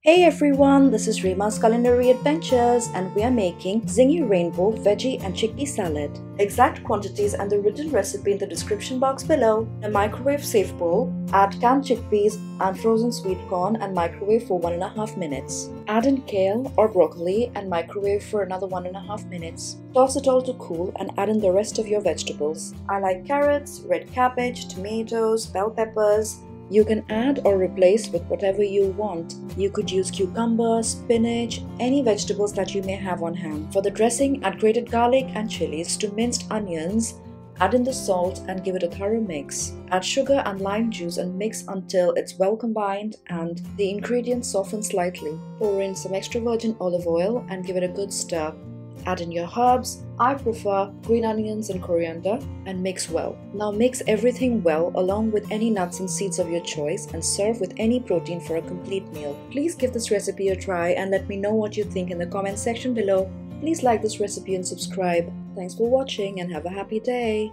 Hey everyone, this is Rima's Culinary Adventures and we are making zingy rainbow veggie and chickpea salad. Exact quantities and the written recipe in the description box below. In a microwave safe bowl, add canned chickpeas and frozen sweet corn and microwave for 1.5 minutes. Add in kale or broccoli and microwave for another 1.5 minutes. Toss it all to cool and add in the rest of your vegetables. I like carrots, red cabbage, tomatoes, bell peppers. You can add or replace with whatever you want. You could use cucumber, spinach, any vegetables that you may have on hand. For the dressing, add grated garlic and chilies to minced onions. Add in the salt and give it a thorough mix. Add sugar and lime juice and mix until it's well combined and the ingredients soften slightly. Pour in some extra virgin olive oil and give it a good stir. Add in your herbs. I prefer green onions and coriander and mix well. Now mix everything well along with any nuts and seeds of your choice and serve with any protein for a complete meal. Please give this recipe a try and let me know what you think in the comment section below. Please like this recipe and subscribe. Thanks for watching and have a happy day.